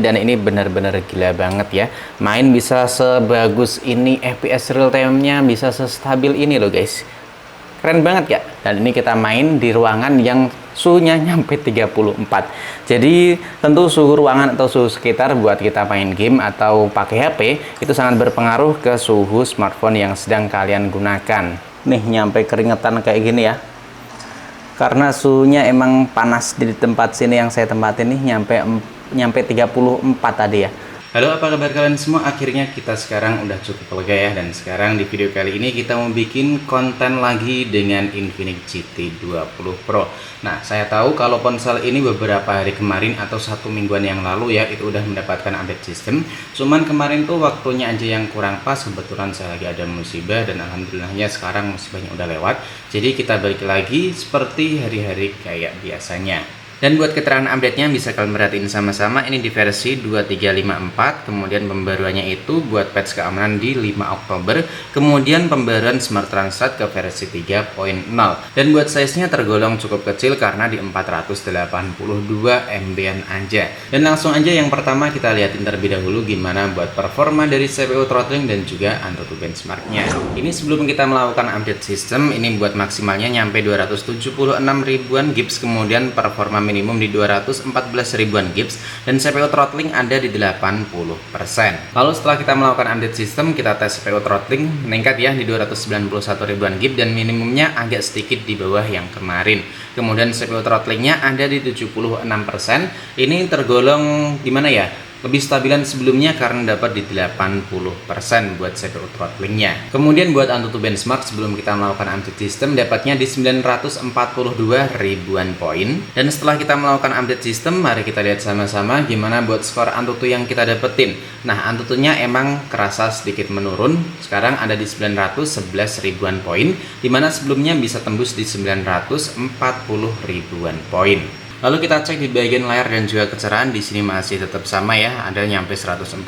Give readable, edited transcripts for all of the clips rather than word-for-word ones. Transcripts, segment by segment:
Dan ini benar-benar gila banget ya, main bisa sebagus ini, FPS real time-nya bisa sestabil ini loh guys, keren banget ya. Dan ini kita main di ruangan yang suhunya nyampe 34. Jadi tentu suhu ruangan atau suhu sekitar buat kita main game atau pakai HP itu sangat berpengaruh ke suhu smartphone yang sedang kalian gunakan. Nih nyampe keringetan kayak gini ya, karena suhunya emang panas di tempat sini yang saya tempatin nih, nyampe 34 tadi ya. Halo, apa kabar kalian semua? Akhirnya kita sekarang udah cukup lega ya. Dan sekarang di video kali ini kita mau bikin konten lagi dengan Infinix GT 20 Pro. Nah, saya tahu kalau ponsel ini beberapa hari kemarin atau 1 mingguan yang lalu ya, itu udah mendapatkan update sistem. Cuman kemarin tuh waktunya aja yang kurang pas. Kebetulan saya lagi ada musibah dan alhamdulillahnya sekarang musibahnya udah lewat. Jadi kita balik lagi seperti hari-hari kayak biasanya. Dan buat keterangan update-nya bisa kalian perhatiin sama-sama, ini di versi 2354, kemudian pembaruannya itu buat patch keamanan di 5 Oktober, kemudian pembaruan Smart Translate ke versi 3.0. Dan buat size-nya tergolong cukup kecil karena di 482 MB aja. Dan langsung aja yang pertama kita lihatin terlebih dahulu gimana buat performa dari CPU throttling dan juga AnTuTu benchmark-nya. Ini sebelum kita melakukan update sistem, ini buat maksimalnya nyampe 276 ribuan gips, kemudian performa minimum di 214 ribuan gips, dan CPU throttling ada di 80%. Lalu setelah kita melakukan update sistem, kita tes CPU throttling meningkat ya di 291 ribuan gips dan minimumnya agak sedikit di bawah yang kemarin. Kemudian CPU throttlingnya ada di 76%. Ini tergolong gimana ya? Lebih stabilan sebelumnya karena dapat di 80% buat CPU throttlingnya. Kemudian buat AnTuTu benchmark sebelum kita melakukan update sistem dapatnya di 942 ribuan poin. Dan setelah kita melakukan update sistem, mari kita lihat sama-sama gimana buat skor AnTuTu yang kita dapetin. Nah, AnTuTu-nya emang kerasa sedikit menurun. Sekarang ada di 911 ribuan poin, dimana sebelumnya bisa tembus di 940 ribuan poin. Lalu kita cek di bagian layar dan juga kecerahan, di sini masih tetap sama ya, ada nyampe 144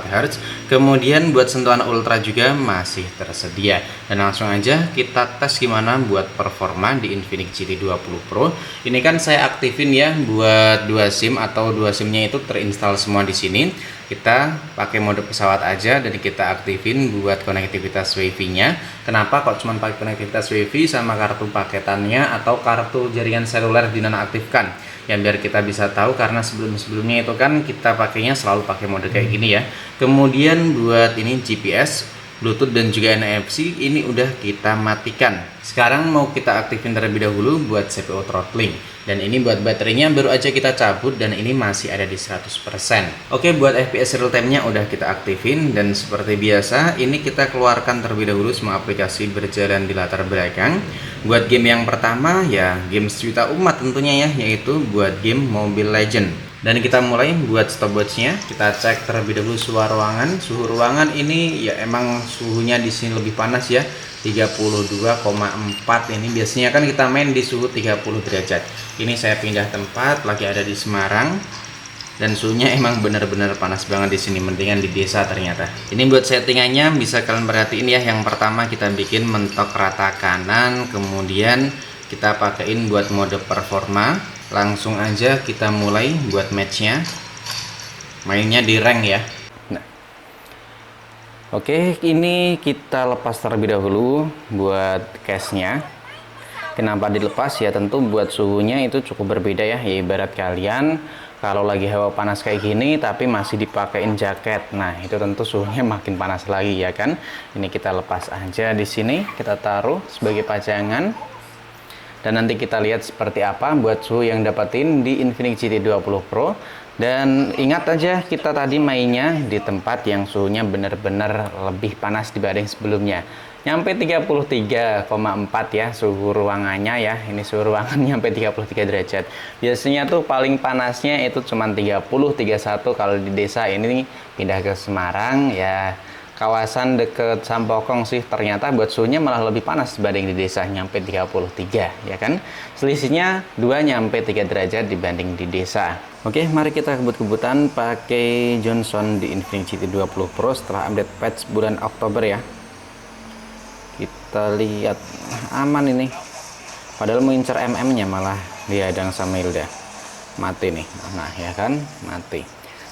Hz. Kemudian buat sentuhan ultra juga masih tersedia. Dan langsung aja kita tes gimana buat performa di Infinix GT 20 Pro. Ini kan saya aktifin ya buat 2 SIM atau 2 SIM-nya itu terinstall semua di sini. Kita pakai mode pesawat aja dan kita aktifin buat konektivitas WiFi-nya. Kenapa kok cuma pakai konektivitas WiFi sama kartu paketannya atau kartu jaringan seluler dinonaktifkan? Ya biar kita bisa tahu, karena sebelum-sebelumnya itu kan kita pakainya selalu pakai mode kayak gini ya. Kemudian buat ini GPS, Bluetooth dan juga NFC ini udah kita matikan. Sekarang mau kita aktifin terlebih dahulu buat CPU throttling. Dan ini buat baterainya baru aja kita cabut dan ini masih ada di 100%. Oke, buat FPS real time-nya udah kita aktifin dan seperti biasa ini kita keluarkan terlebih dahulu semua aplikasi berjalan di latar belakang. Buat game yang pertama ya game sejuta umat tentunya ya, yaitu buat game Mobile Legends. Dan kita mulai buat stopwatch-nya. Kita cek terlebih dahulu suhu ruangan. Suhu ruangan ini ya emang suhunya di sini lebih panas ya. 32,4 ini biasanya kan kita main di suhu 30 derajat. Ini saya pindah tempat, lagi ada di Semarang. Dan suhunya emang benar-benar panas banget di sini, mendingan di desa ternyata. Ini buat settingannya bisa kalian perhatiin ya. Yang pertama kita bikin mentok rata kanan, kemudian kita pakein buat mode performa. Langsung aja kita mulai buat matchnya, mainnya di rank ya. Nah, oke, ini kita lepas terlebih dahulu buat case-nya. Kenapa dilepas ya? Tentu buat suhunya itu cukup berbeda ya. Ya ibarat kalian kalau lagi hawa panas kayak gini tapi masih dipakein jaket, nah itu tentu suhunya makin panas lagi ya kan. Ini kita lepas aja di sini, kita taruh sebagai pajangan. Dan nanti kita lihat seperti apa buat suhu yang dapetin di Infinix GT 20 Pro. Dan ingat aja kita tadi mainnya di tempat yang suhunya benar-benar lebih panas dibanding sebelumnya. Nyampe 33,4 ya suhu ruangannya ya. Ini suhu ruangan nyampe 33 derajat. Biasanya tuh paling panasnya itu cuma 30, 31 kalau di desa. Ini pindah ke Semarang ya. Kawasan deket Sampokong sih ternyata buat suhunya malah lebih panas dibanding di desa, nyampe 33 ya kan. Selisihnya 2 nyampe 3 derajat dibanding di desa. Oke, mari kita kebut-kebutan pakai Johnson di Infinix GT 20 Pro setelah update patch bulan Oktober ya. Kita lihat aman ini. Padahal mau incer MM-nya malah dihadang sama Hilda. Mati nih. Nah, ya kan? Mati.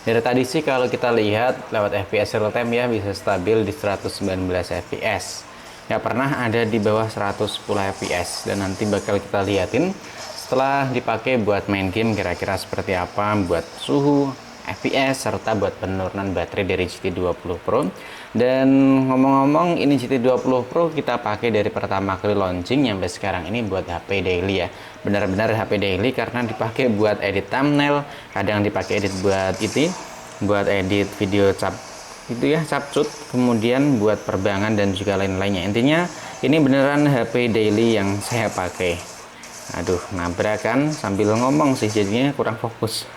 Dari tadi sih kalau kita lihat lewat FPS real time ya bisa stabil di 119 fps. Nggak pernah ada di bawah 110 fps. Dan nanti bakal kita liatin setelah dipakai buat main game kira-kira seperti apa, buat suhu, fps, serta buat penurunan baterai dari GT20 Pro. Dan ngomong-ngomong ini GT20 Pro kita pakai dari pertama kali launching sampai sekarang ini buat HP daily ya. Benar-benar HP daily karena dipakai buat edit thumbnail, kadang dipakai edit buat itu, buat edit video itu ya, capcut, kemudian buat perbankan dan juga lain-lainnya. Intinya ini beneran HP daily yang saya pakai. Aduh, nabrakan sambil ngomong sih jadinya kurang fokus.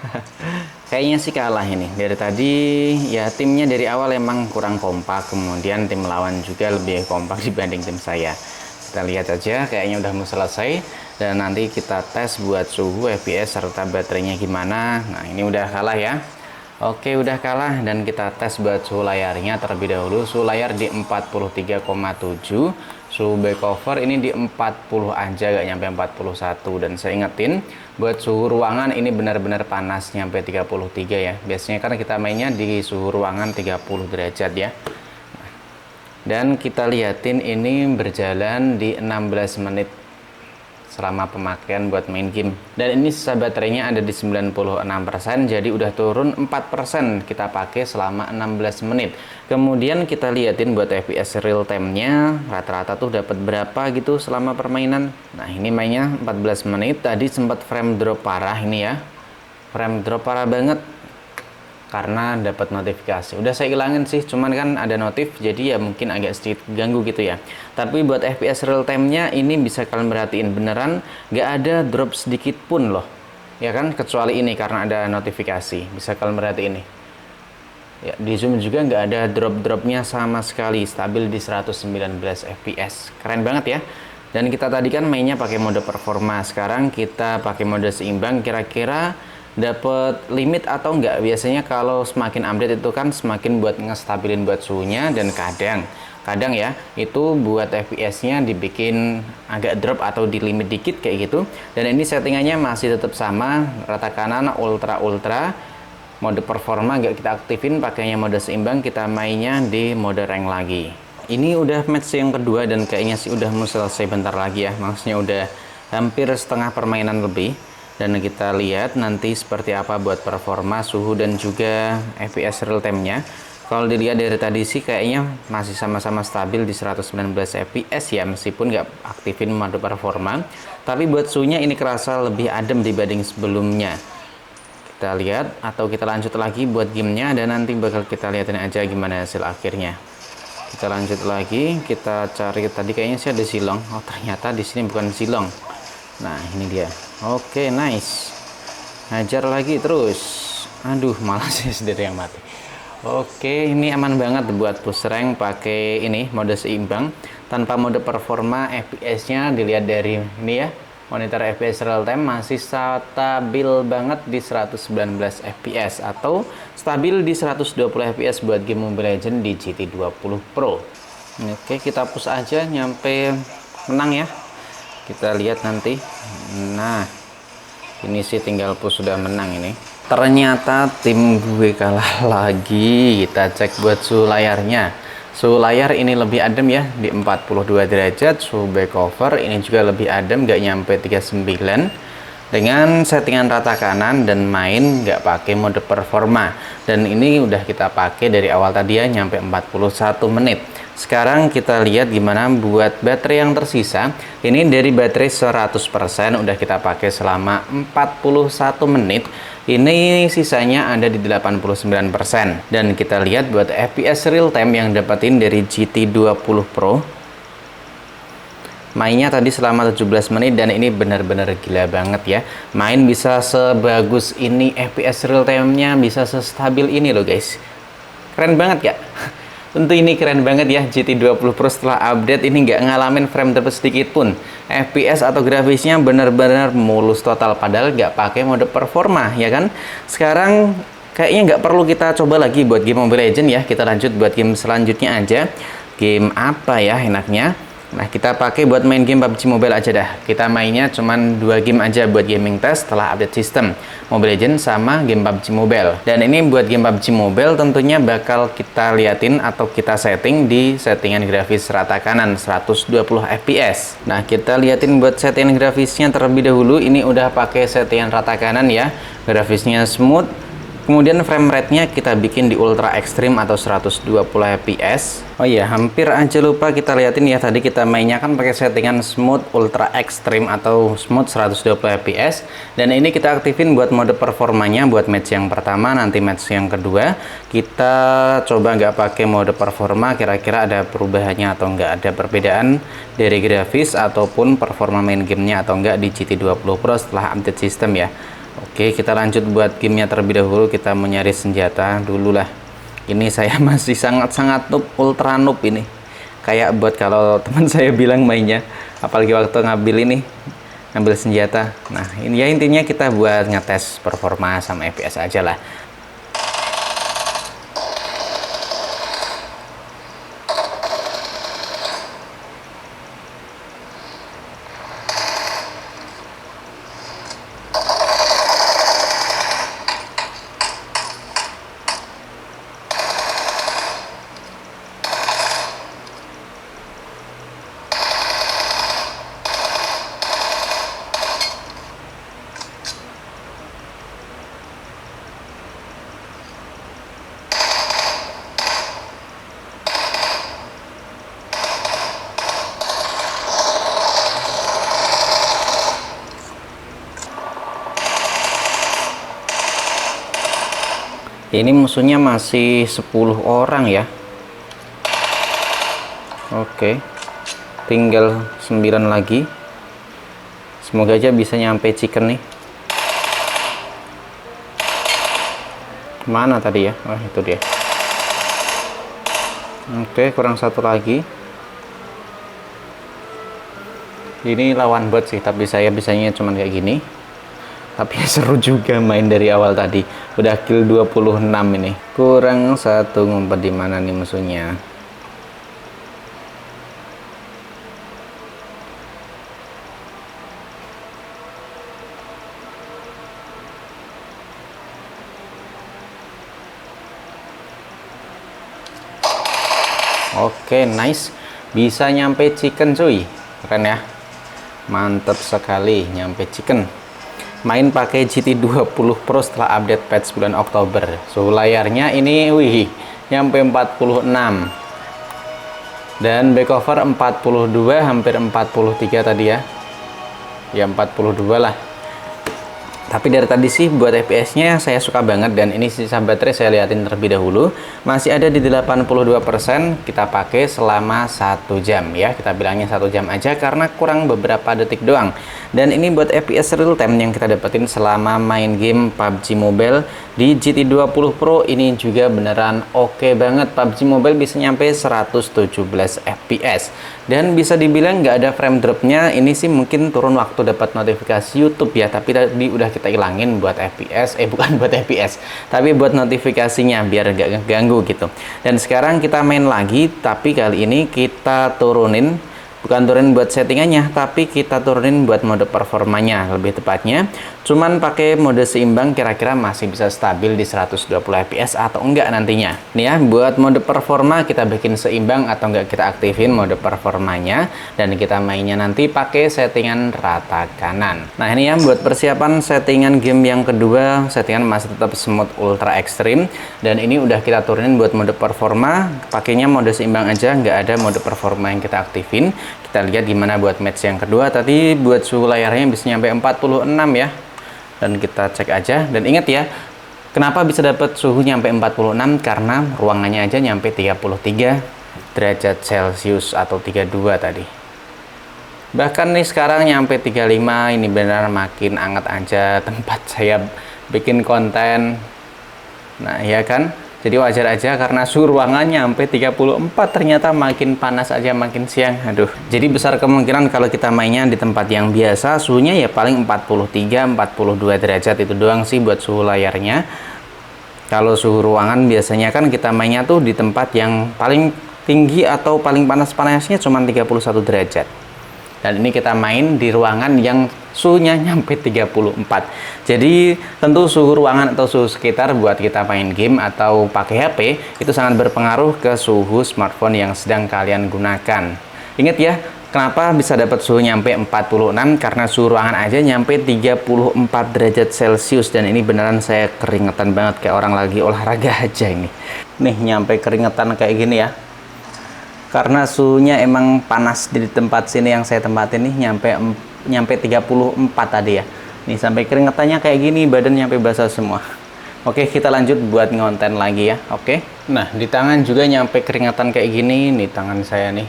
Kayaknya sih kalah ini. Dari tadi ya timnya dari awal emang kurang kompak, kemudian tim lawan juga lebih kompak dibanding tim saya. Kita lihat aja, kayaknya udah mau selesai dan nanti kita tes buat suhu, fps, serta baterainya gimana. Nah ini udah kalah ya. Oke, udah kalah dan kita tes buat suhu layarnya terlebih dahulu. Suhu layar di 43,7, suhu back cover ini di 40 aja, gak nyampe 41. Dan saya ingetin buat suhu ruangan ini benar-benar panas nyampe 33 ya. Biasanya kan kita mainnya di suhu ruangan 30 derajat ya. Dan kita liatin ini berjalan di 16 menit selama pemakaian buat main game. Dan ini sisa baterainya ada di 96%, jadi udah turun 4% kita pakai selama 16 menit. Kemudian kita liatin buat FPS real time-nya rata-rata tuh dapat berapa gitu selama permainan. Nah ini mainnya 14 menit, tadi sempat frame drop parah ini ya. Frame drop parah banget karena dapat notifikasi. Udah saya hilangin sih, cuman kan ada notif jadi ya mungkin agak sedikit ganggu gitu ya. Tapi buat FPS real time-nya ini bisa kalian perhatiin beneran nggak ada drop sedikit pun loh. Ya kan, kecuali ini karena ada notifikasi. Bisa kalian perhatiin nih. Ya, di zoom juga nggak ada drop-dropnya sama sekali, stabil di 119 fps. Keren banget ya. Dan kita tadi kan mainnya pakai mode performa, sekarang kita pakai mode seimbang. Kira-kira dapat limit atau enggak? Biasanya kalau semakin update itu kan semakin buat ngestabilin buat suhunya, dan kadang ya itu buat fps-nya dibikin agak drop atau di limit dikit kayak gitu. Dan ini settingannya masih tetap sama, rata kanan ultra. Mode performa nggak kita aktifin, pakainya mode seimbang, kita mainnya di mode rank lagi. Ini udah match yang kedua dan kayaknya sih udah mau selesai bentar lagi ya, maksudnya udah hampir setengah permainan lebih. Dan kita lihat nanti seperti apa buat performa, suhu, dan juga FPS real time-nya. Kalau dilihat dari tadi sih kayaknya masih sama-sama stabil di 119 fps ya, meskipun nggak aktifin mode performa. Tapi buat suhunya ini kerasa lebih adem dibanding sebelumnya. Kita lihat atau kita lanjut lagi buat gamenya dan nanti bakal kita lihatin aja gimana hasil akhirnya. Kita lanjut lagi, kita cari, tadi kayaknya sih ada silong. Oh ternyata di sini bukan silong. Nah ini dia. Oke, nice. Hajar lagi terus. Aduh, malah saya sendiri yang mati. Oke, ini aman banget buat push rank pakai ini mode seimbang tanpa mode performa. FPS-nya dilihat dari ini ya, monitor FPS real time masih stabil banget di 119 fps atau stabil di 120 fps buat game Mobile Legends di GT20 Pro. Oke, kita push aja nyampe menang ya. Kita lihat nanti. Nah ini sih tinggal push sudah menang ini. Ternyata tim gue kalah lagi. Kita cek buat suhu layarnya. Suhu layar ini lebih adem ya di 42 derajat. Suhu back cover ini juga lebih adem, nggak nyampe 39, dengan settingan rata kanan dan main nggak pakai mode performa. Dan ini udah kita pakai dari awal tadi ya, nyampe 41 menit. Sekarang kita lihat gimana buat baterai yang tersisa. Ini dari baterai 100% udah kita pakai selama 41 menit. Ini sisanya ada di 89%. Dan kita lihat buat FPS real time yang dapetin dari GT20 Pro. Mainnya tadi selama 17 menit dan ini benar-benar gila banget ya. Main bisa sebagus ini, FPS real time-nya bisa sestabil ini loh guys. Keren banget ya. Tentu ini keren banget ya, GT20 Pro setelah update ini nggak ngalamin frame drop sedikit pun. FPS atau grafisnya benar-benar mulus total, padahal nggak pakai mode performa ya kan. Sekarang kayaknya nggak perlu kita coba lagi buat game Mobile Legends ya. Kita lanjut buat game selanjutnya aja. Game apa ya enaknya? Nah, kita pakai buat main game PUBG Mobile aja dah. Kita mainnya cuman 2 game aja buat gaming test setelah update sistem Mobile Legends sama game PUBG Mobile. Dan ini buat game PUBG Mobile tentunya bakal kita liatin atau kita setting di settingan grafis rata kanan 120 fps. Nah, kita liatin buat settingan grafisnya terlebih dahulu. Ini udah pakai settingan rata kanan ya. Grafisnya smooth. Kemudian frame rate-nya kita bikin di ultra ekstrim atau 120 fps. Oh iya, hampir aja lupa kita liatin ya, tadi kita mainnya kan pakai settingan smooth ultra ekstrim atau smooth 120 fps. Dan ini kita aktifin buat mode performanya buat match yang pertama, nanti match yang kedua kita coba nggak pakai mode performa, kira-kira ada perubahannya atau nggak, ada perbedaan dari grafis ataupun performa main gamenya atau nggak di GT20 Pro setelah update sistem ya. Oke, kita lanjut buat gamenya terlebih dahulu. Kita mau nyari senjata dulu lah. Ini saya masih sangat-sangat noob, ultra noob ini. Kayak buat kalau teman saya bilang mainnya, apalagi waktu ngambil senjata. Nah, ini ya intinya kita buat ngetes performa sama FPS aja lah. Ini musuhnya masih 10 orang ya. Oke, tinggal 9 lagi. Semoga aja bisa nyampe chicken nih. Mana tadi ya? Oh, itu dia. Oke, kurang 1 lagi. Ini lawan bot sih, tapi saya bisanya cuman kayak gini. Tapi seru juga main dari awal tadi. Udah kill 26 ini. Kurang 1, ngumpet di mana nih musuhnya? Oke, nice. Bisa nyampe chicken cuy. Keren ya. Mantap sekali nyampe chicken. Main pakai GT20 Pro setelah update patch bulan Oktober. Suhu layarnya ini wih, nyampe 46. Dan back cover 42, hampir 43 tadi ya. Ya 42 lah. Tapi dari tadi sih buat FPS-nya saya suka banget, dan ini sisa baterai saya liatin terlebih dahulu. Masih ada di 82%, kita pakai selama 1 jam ya. Kita bilangnya 1 jam aja karena kurang beberapa detik doang. Dan ini buat FPS real time yang kita dapetin selama main game PUBG Mobile di GT20 Pro ini juga beneran oke banget. PUBG Mobile bisa nyampe 117 FPS. Dan bisa dibilang nggak ada frame dropnya. Ini sih mungkin turun waktu dapat notifikasi YouTube ya, tapi tadi udah kita hilangin buat FPS, bukan buat FPS, tapi buat notifikasinya biar nggak ngeganggu gitu. Dan sekarang kita main lagi, tapi kali ini kita turunin, bukan turunin buat settingannya, tapi kita turunin buat mode performanya lebih tepatnya. Cuman pakai mode seimbang, kira-kira masih bisa stabil di 120 fps atau enggak nantinya. Nih ya, buat mode performa kita bikin seimbang atau enggak, kita aktifin mode performanya, dan kita mainnya nanti pakai settingan rata kanan. Nah ini ya, buat persiapan settingan game yang kedua, settingan masih tetap smooth ultra ekstrim, dan ini udah kita turunin buat mode performa, pakainya mode seimbang aja, nggak ada mode performa yang kita aktifin. Kita lihat gimana buat match yang kedua. Tadi buat suhu layarnya bisa nyampe 46 ya. Dan kita cek aja. Dan ingat ya, kenapa bisa dapat suhu nyampe 46? Karena ruangannya aja nyampe 33 derajat Celcius atau 32 tadi. Bahkan nih sekarang nyampe 35. Ini benar makin hangat aja tempat saya bikin konten. Nah ya kan, jadi wajar aja karena suhu ruangan nyampe 34, ternyata makin panas aja makin siang. Aduh. Jadi besar kemungkinan kalau kita mainnya di tempat yang biasa, suhunya ya paling 43-42 derajat itu doang sih buat suhu layarnya. Kalau suhu ruangan biasanya kan kita mainnya tuh di tempat yang paling tinggi atau paling panas-panasnya cuma 31 derajat. Dan ini kita main di ruangan yang suhunya nyampe 34. Jadi tentu suhu ruangan atau suhu sekitar buat kita main game atau pakai HP itu sangat berpengaruh ke suhu smartphone yang sedang kalian gunakan. Ingat ya, kenapa bisa dapat suhu nyampe 46? Karena suhu ruangan aja nyampe 34 derajat Celcius. Dan ini beneran saya keringetan banget kayak orang lagi olahraga aja ini. Nih nyampe keringetan kayak gini ya. Karena suhunya emang panas di tempat sini yang saya tempatin nih nyampe 34 tadi ya. Nih sampai keringetannya kayak gini, badan nyampe basah semua. Oke, kita lanjut buat ngonten lagi ya. Oke. Nah, di tangan juga nyampe keringetan kayak gini. Nih tangan saya nih.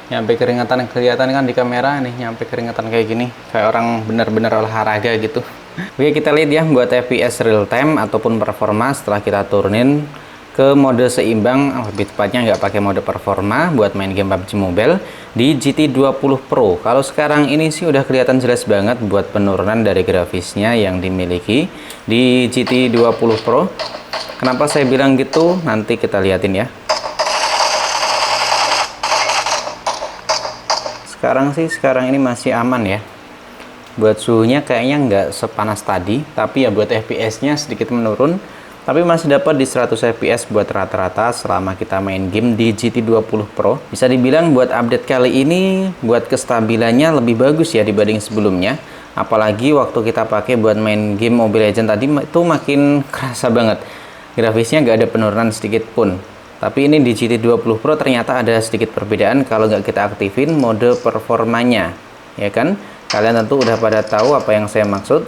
Nyampe keringetan, kelihatan kan di kamera nih, nyampe keringetan kayak gini. Kayak orang bener-bener olahraga gitu. Oke, kita lihat ya buat FPS real time ataupun performa setelah kita turunin ke mode seimbang, lebih tepatnya nggak pakai mode performa buat main game PUBG Mobile di GT20 Pro. Kalau sekarang ini sih udah kelihatan jelas banget buat penurunan dari grafisnya yang dimiliki di GT20 Pro. Kenapa saya bilang gitu? Nanti kita liatin ya. Sekarang ini masih aman ya. Buat suhunya kayaknya nggak sepanas tadi, tapi ya buat FPS-nya sedikit menurun. Tapi masih dapat di 100 fps buat rata-rata selama kita main game di GT20 Pro. Bisa dibilang buat update kali ini, buat kestabilannya lebih bagus ya dibanding sebelumnya. Apalagi waktu kita pakai buat main game Mobile Legends tadi, itu makin kerasa banget. Grafisnya nggak ada penurunan sedikit pun. Tapi ini di GT20 Pro ternyata ada sedikit perbedaan kalau nggak kita aktifin mode performanya. Ya kan? Kalian tentu udah pada tahu apa yang saya maksud.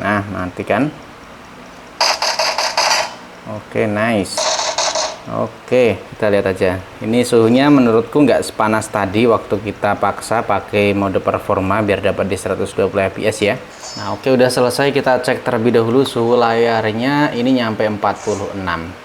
Nah, nanti kan. Oke, nice. Oke, kita lihat aja. Ini suhunya menurutku nggak sepanas tadi waktu kita paksa pakai mode performa biar dapat di 120 fps ya. Nah, oke, udah selesai. Kita cek terlebih dahulu suhu layarnya. Ini nyampe 46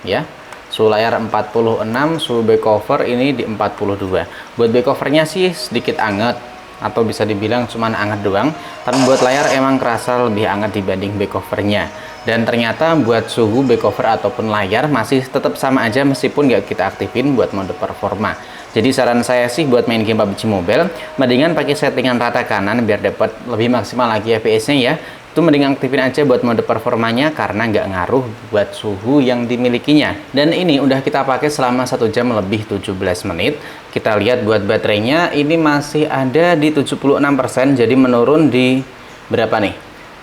ya. Suhu layar 46, suhu back cover ini di 42. Buat back covernya sih sedikit anget, atau bisa dibilang cuman anget doang. Tapi buat layar emang kerasa lebih anget dibanding back covernya. Dan ternyata buat suhu back cover ataupun layar masih tetap sama aja meskipun nggak kita aktifin buat mode performa. Jadi saran saya sih buat main game PUBG Mobile, mendingan pakai settingan rata kanan biar dapat lebih maksimal lagi FPS-nya ya. Itu mending aktifin aja buat mode performanya karena nggak ngaruh buat suhu yang dimilikinya. Dan ini udah kita pakai selama 1 jam lebih 17 menit. Kita lihat buat baterainya ini masih ada di 76%, jadi menurun di berapa nih?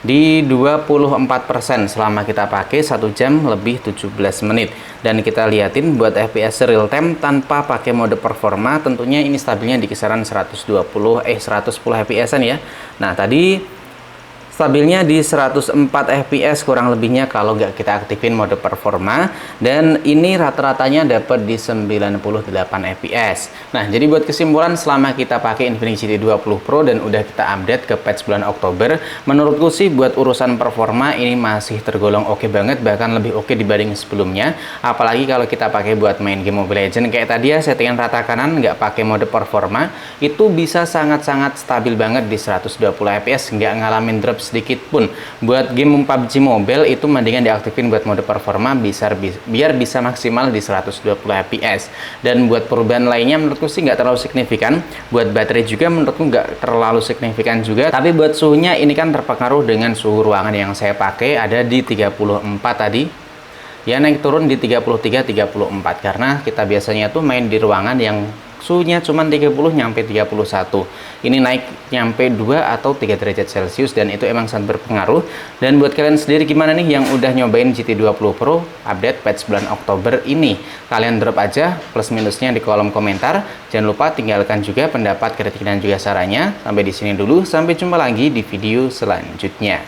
Di 24% selama kita pakai 1 jam lebih 17 menit. Dan kita liatin buat FPS real time tanpa pakai mode performa, tentunya ini stabilnya di kisaran 110 fps-an ya. Nah, tadi stabilnya di 104 fps kurang lebihnya kalau nggak kita aktifin mode performa. Dan ini rata-ratanya dapat di 98 fps. Nah, jadi buat kesimpulan selama kita pakai Infinix GT20 Pro dan udah kita update ke patch bulan Oktober, menurutku sih buat urusan performa ini masih tergolong oke banget, bahkan lebih oke dibanding sebelumnya. Apalagi kalau kita pakai buat main game Mobile Legends kayak tadi ya, settingan rata kanan nggak pakai mode performa, itu bisa sangat-sangat stabil banget di 120 fps, nggak ngalamin drop sedikit pun. Buat game PUBG Mobile itu mendingan diaktifin buat mode performa biar bisa maksimal di 120 fps. Dan buat perubahan lainnya menurutku sih nggak terlalu signifikan. Buat baterai juga menurutku nggak terlalu signifikan juga. Tapi buat suhunya ini kan terpengaruh dengan suhu ruangan yang saya pakai ada di 34 tadi. Ya, naik turun di 33-34 karena kita biasanya tuh main di ruangan yang suhunya cuma 30 nyampe 31. Ini naik nyampe 2 atau 3 derajat Celcius dan itu emang sangat berpengaruh. Dan buat kalian sendiri gimana nih yang udah nyobain GT20 Pro update patch bulan Oktober ini? Kalian drop aja plus minusnya di kolom komentar. Jangan lupa tinggalkan juga pendapat, kritik dan juga sarannya. Sampai di sini dulu, sampai jumpa lagi di video selanjutnya.